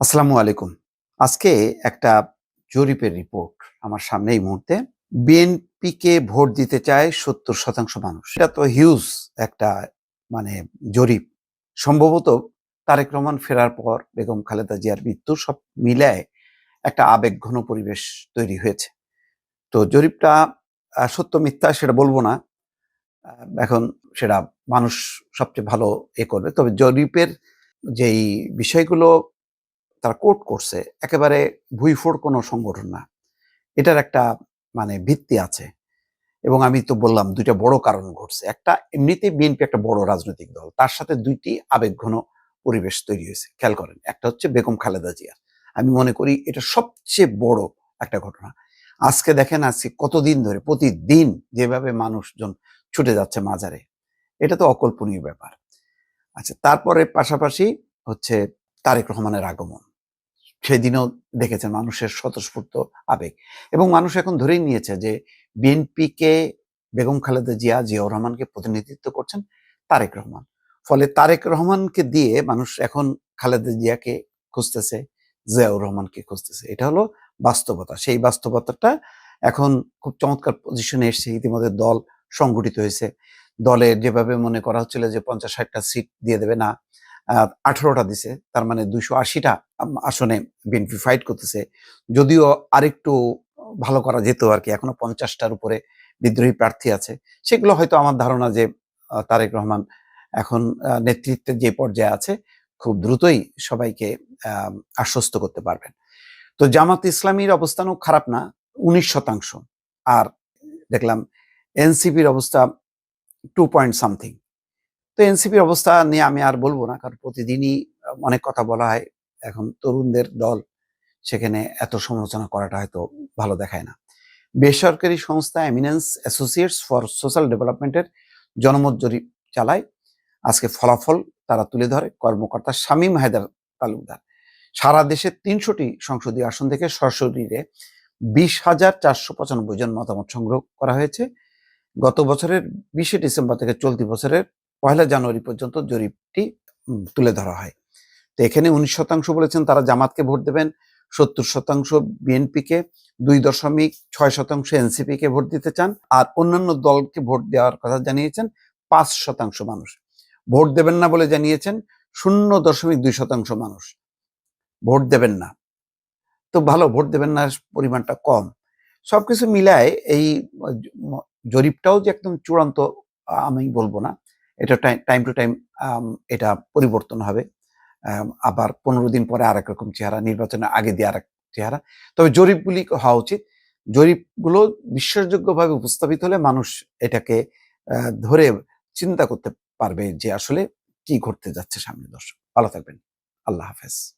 আসসালামু আলাইকুম। আজকে একটা জরিপের রিপোর্ট আমার সামনে এই মুহূর্তে। বিএনপিকে ভোট দিতে চায় ৭০% মানুষ। এটা তো হিউজ একটা মানে জরিপ। সম্ভবত তারেক রহমান ফেরার পর বেগম খালেদা জিয়ার মৃত্যু সব মিলায় একটা আবেগঘন পরিবেশ তৈরি হয়েছে। তো জরিপটা সত্য মিথ্যা সেটা বলব না। আ এখন সেটা মানুষ সবচেয়ে ভালো করবে। তবে জরিপের যেই বিষয়গুলো তারা কোট করছে একেবারে ভুইফোড় কোনো সংগঠন না। এটার একটা ভিত্তি আছে এবং আমি তো বললাম ২ টা বড় কারণ ঘটছে। একটা এমনিতেই বিএনপি একটা বড় রাজনৈতিক দল। তার সাথে ২ টি আবেগঘন পরিবেশ তৈরি হয়েছে। খেয়াল করেন। একটা হচ্ছে বেগম খালেদা জিয়া। আমি মনে করি এটা সবচেয়ে বড় একটা ঘটনা। আজকে দেখেন আজকে কতদিন ধরে প্রতিদিন যেভাবে মানুষজন ছুটে যাচ্ছে মাজারে। এটা তো অকল্পনীয় ব্যাপার। আচ্ছা তারপরে পাশাপাশি হচ্ছে তারেক রহমানের আগমন। সেদিনও দেখেছেন মানুষের স্বতঃস্ফূর্ত আবেগ এবং মানুষ এখন ধরেই নিয়েছে যে বিএনপিকে বেগম খালেদা জিয়াউর রহমানকে প্রতিনিধিত্ব করছেন তারেক রহমান। ফলে তারেক রহমানকে দিয়ে মানুষ এখন খালেদা জিয়াকে খুঁজতেছে, জিয়াউর রহমানকে খুঁজতেছে। এটা হলো বাস্তবতা। সেই বাস্তবতাটা এখন খুব চমৎকার পজিশনে এসছে। ইতিমধ্যে দল সংগঠিত হয়েছে। দলে যেভাবে মনে করা হচ্ছিল যে ৫০-৬০টা সিট দিয়ে দেবে, না ১৮টা দিছে। তার মানে ২৮০টা আসনে বিএনপি ফাইট করতেছে। যদিও আরেকটু ভালো করা যেত আরকি। এখনো ৫০টার উপরে বিদ্রোহী প্রার্থী আছে। সেগুলো হয়তো আমার ধারণা যে তারেক রহমান এখন নেতৃত্বের যে পর্যায়ে আছে, খুব দ্রুতই সবাইকে আ আশ্বস্ত করতে পারবেন। তো জামাত ইসলামীর অবস্থানও খারাপ না, ১৯% আর দেখলাম এনসিপির অবস্থা 2 পয়েন্ট সামথিং। তো এনসিপির অবস্থা নিয়ে আমি আর বলব না। কারণ প্রতিদিনই অনেক কথা বলা হয়। এখন তরুণদের দল, সেখানে এত সমালোচনা করাটা হয়তো ভালো দেখায় না। বেসরকারি সংস্থা এমিনেন্স অ্যাসোসিয়েটস ফর সোশ্যাল ডেভেলপমেন্টের জনমত জরিপ চালায়। আজকে ফলাফল তারা তুলে ধরে কর্মকর্তা শামীম হায়দার তালুকদার। সারা দেশে ৩০০টি সংসদীয় আসন থেকে সশরীরে ২০,৪৯৫ জন মতামত সংগ্রহ করা হয়েছে। গত বছরের ২০শে ডিসেম্বর থেকে চলতি বছরের ১লা জানুয়ারি পর্যন্ত জরিপটি তুলে ধরা হয়। তো এখানে ১৯% বলেছেন তারা জামাতকে ভোট দেবেন, ৭০% বিএনপিকে, ২.৬% এনসিপিকে ভোট দিতে চান, আর অন্যান্য দলকে ভোট দেওয়ার কথা জানিয়েছেন ৫% মানুষ। ভোট দেবেন না বলে জানিয়েছেন ০.২% মানুষ। ভোট দেবেন না। তো ভালো, ভোট দেবেন না পরিমাণটা কম। সবকিছু মিলায় এই ম জরিপটাও যে একদম চূড়ান্ত আমি বলব না। এটা টাইম টু টাইম এটা পরিবর্তন হবে। আবার ১৫ দিন পরে আরেক রকম চেহারা, নির্বাচনের আগে দিয়ে আরেক চেহারা। তবে জরিপগুলি হওয়া উচিত। জরিপগুলো বিশ্বাসযোগ্যভাবে উপস্থাপিত হলে মানুষ এটাকে আ ধরে চিন্তা করতে পারবে যে আসলে কি ঘটতে যাচ্ছে সামনে। দর্শক ভালো থাকবেন। আল্লাহ হাফেজ।